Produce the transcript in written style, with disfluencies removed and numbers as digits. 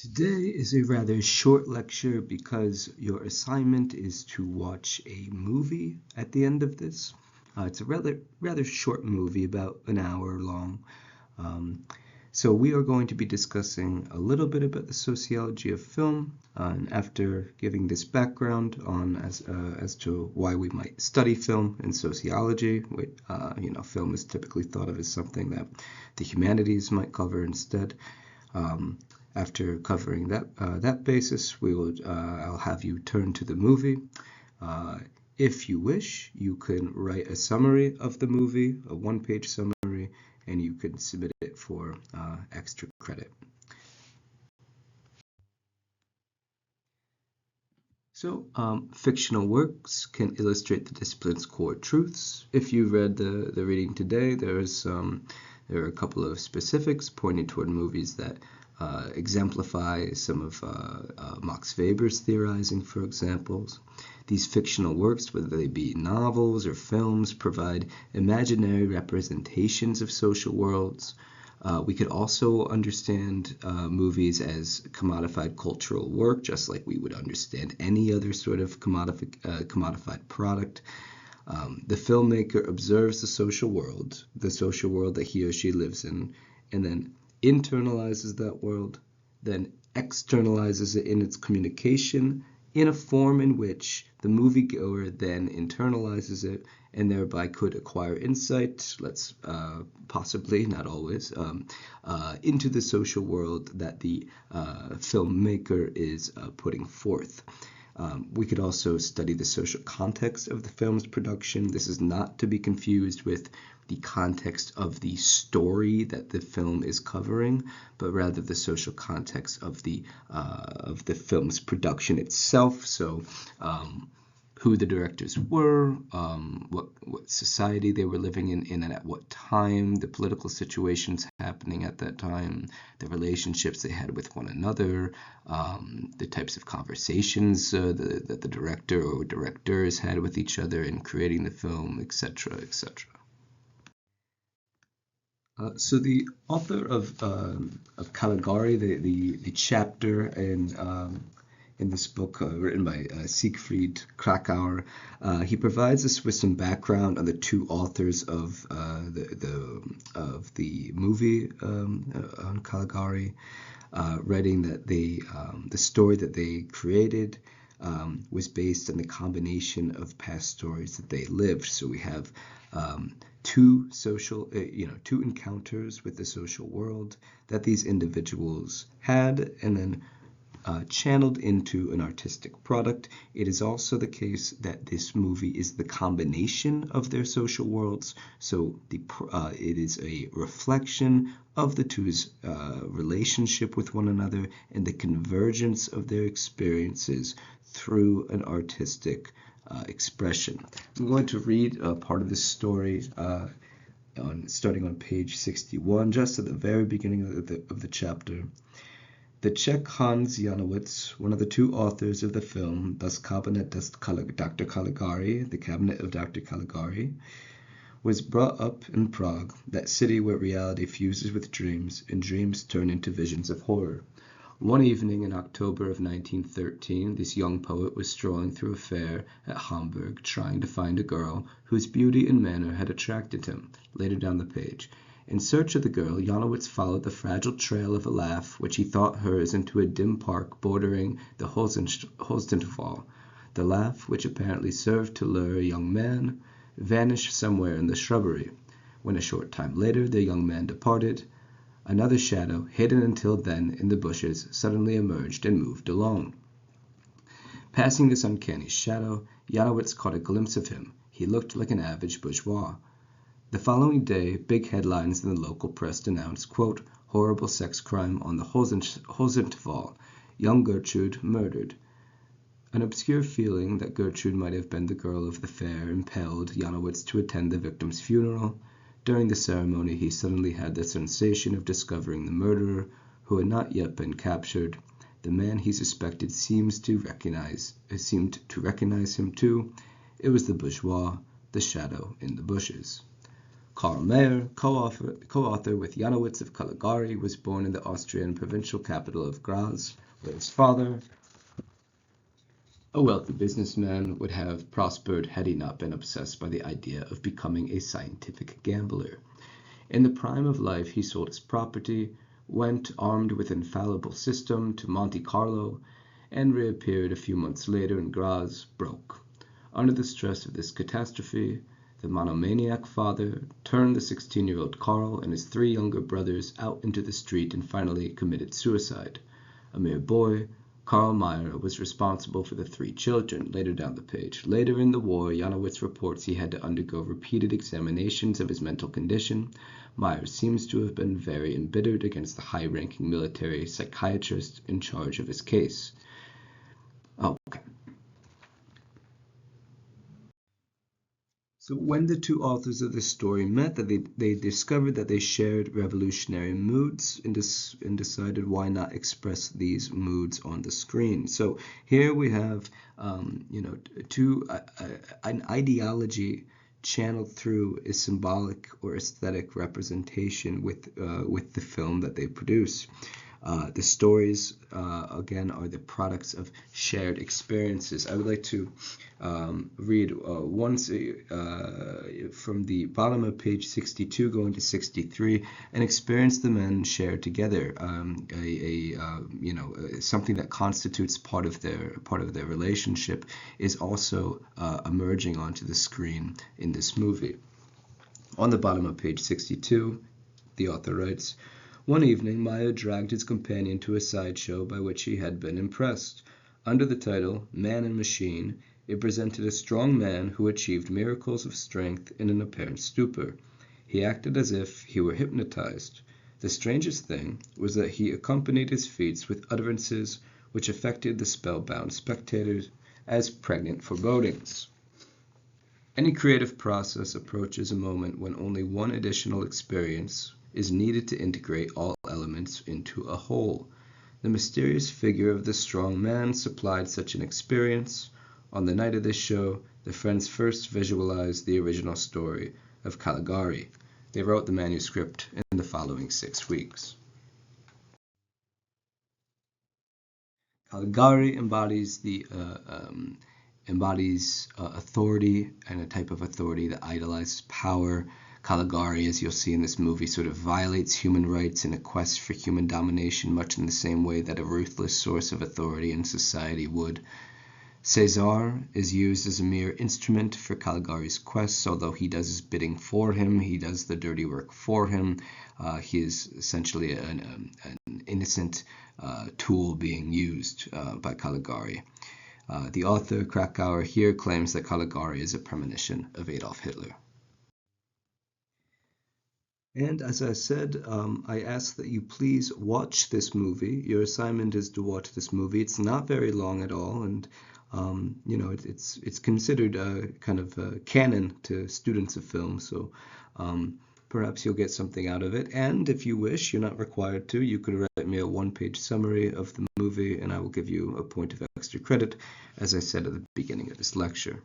Today is a rather short lecture because your assignment is to watch a movie at the end of this. It's a rather short movie, about an hour long. Um, so we are going to be discussing a little bit about the sociology of film, and after giving this background on as to why we might study film in sociology, film is typically thought of as something that the humanities might cover instead. Um, After covering that basis, I'll have you turn to the movie. Uh, if you wish, you can write a summary of the movie, a one-page summary, and you can submit it for extra credit. So, fictional works can illustrate the discipline's core truths. If you read the reading today, there are a couple of specifics pointing toward movies that exemplify some of Max Weber's theorizing, for example. These fictional works, whether they be novels or films, provide imaginary representations of social worlds. We could also understand movies as commodified cultural work, just like we would understand any other sort of commodified product. The filmmaker observes the social world that he or she lives in, and then internalizes that world, then externalizes it in its communication in a form in which the moviegoer then internalizes it and thereby could acquire insight, possibly, not always, into the social world that the filmmaker is putting forth. We could also study the social context of the film's production. This is not to be confused with the context of the story that the film is covering, but rather the social context of the film's production itself. So, who the directors were, what society they were living in and at what time, the political situations happening at that time, the relationships they had with one another, the types of conversations that the director or directors had with each other in creating the film, etc., etc. So the author of Caligari, the chapter in this book written by Siegfried Krakauer, he provides us with some background on the two authors of the movie on Caligari, writing that the story that they created was based on the combination of past stories that they lived. So we have two encounters with the social world that these individuals had, and then channeled into an artistic product. It is also the case that this movie is the combination of their social worlds, so it is a reflection of the two's relationship with one another and the convergence of their experiences through an artistic expression. I'm going to read part of this story starting on page 61, just at the very beginning of the chapter. The Czech Hans Janowitz, one of the two authors of the film Das Kabinett des Dr. Caligari, The Cabinet of Dr. Caligari, was brought up in Prague, that city where reality fuses with dreams and dreams turn into visions of horror. One evening in October of 1913, this young poet was strolling through a fair at Hamburg, trying to find a girl whose beauty and manner had attracted him. Later down the page. In search of the girl, Janowitz followed the fragile trail of a laugh which he thought hers into a dim park bordering the Holstenthal. The laugh, which apparently served to lure a young man, vanished somewhere in the shrubbery. When a short time later the young man departed, another shadow, hidden until then in the bushes, suddenly emerged and moved along. Passing this uncanny shadow, Janowitz caught a glimpse of him. He looked like an average bourgeois. The following day, big headlines in the local press announced, quote, "Horrible sex crime on the Holstenthal. Young Gertrude murdered." An obscure feeling that Gertrude might have been the girl of the fair impelled Janowitz to attend the victim's funeral. During the ceremony, he suddenly had the sensation of discovering the murderer, who had not yet been captured. The man he suspected seemed to recognize him too. It was the bourgeois, the shadow in the bushes. Karl Mayer, co-author with Janowitz of Caligari, was born in the Austrian provincial capital of Graz, where his father, a wealthy businessman, would have prospered had he not been obsessed by the idea of becoming a scientific gambler. In the prime of life, he sold his property, went armed with an infallible system to Monte Carlo, and reappeared a few months later in Graz, broke. Under the stress of this catastrophe, the monomaniac father turned the 16-year-old Karl and his 3 younger brothers out into the street and finally committed suicide. A mere boy, Karl Mayer was responsible for the 3 children. Later down the page. Later in the war, Janowitz reports he had to undergo repeated examinations of his mental condition. Mayer seems to have been very embittered against the high-ranking military psychiatrist in charge of his case. Okay. So when the 2 authors of this story met, they discovered that they shared revolutionary moods and decided why not express these moods on the screen. So here we have, an ideology channeled through a symbolic or aesthetic representation with the film that they produce. The stories, again, are the products of shared experiences. I would like to read once from the bottom of page 62 going to 63, an experience the men share together, something that constitutes part of their relationship is also emerging onto the screen in this movie. On the bottom of page 62, the author writes, "One evening, Maya dragged his companion to a sideshow by which he had been impressed. Under the title, Man and Machine, it presented a strong man who achieved miracles of strength in an apparent stupor. He acted as if he were hypnotized. The strangest thing was that he accompanied his feats with utterances which affected the spellbound spectators as pregnant forebodings. Any creative process approaches a moment when only one additional experience is needed to integrate all elements into a whole. The mysterious figure of the strong man supplied such an experience. On the night of this show, the friends first visualized the original story of Caligari. They wrote the manuscript in the following 6 weeks." Caligari embodies authority, and a type of authority that idolizes power. Caligari, as you'll see in this movie, sort of violates human rights in a quest for human domination, much in the same way that a ruthless source of authority in society would. Caesar is used as a mere instrument for Caligari's quests, although he does his bidding for him, he does the dirty work for him. He is essentially an innocent tool being used by Caligari. The author, Krakauer, here claims that Caligari is a premonition of Adolf Hitler. And as I said, I ask that you please watch this movie. Your assignment is to watch this movie. It's not very long at all, and it's considered kind of canon to students of film, so perhaps you'll get something out of it. And if you wish, you're not required to, you could write me a 1-page summary of the movie, and I will give you a point of extra credit, as I said at the beginning of this lecture.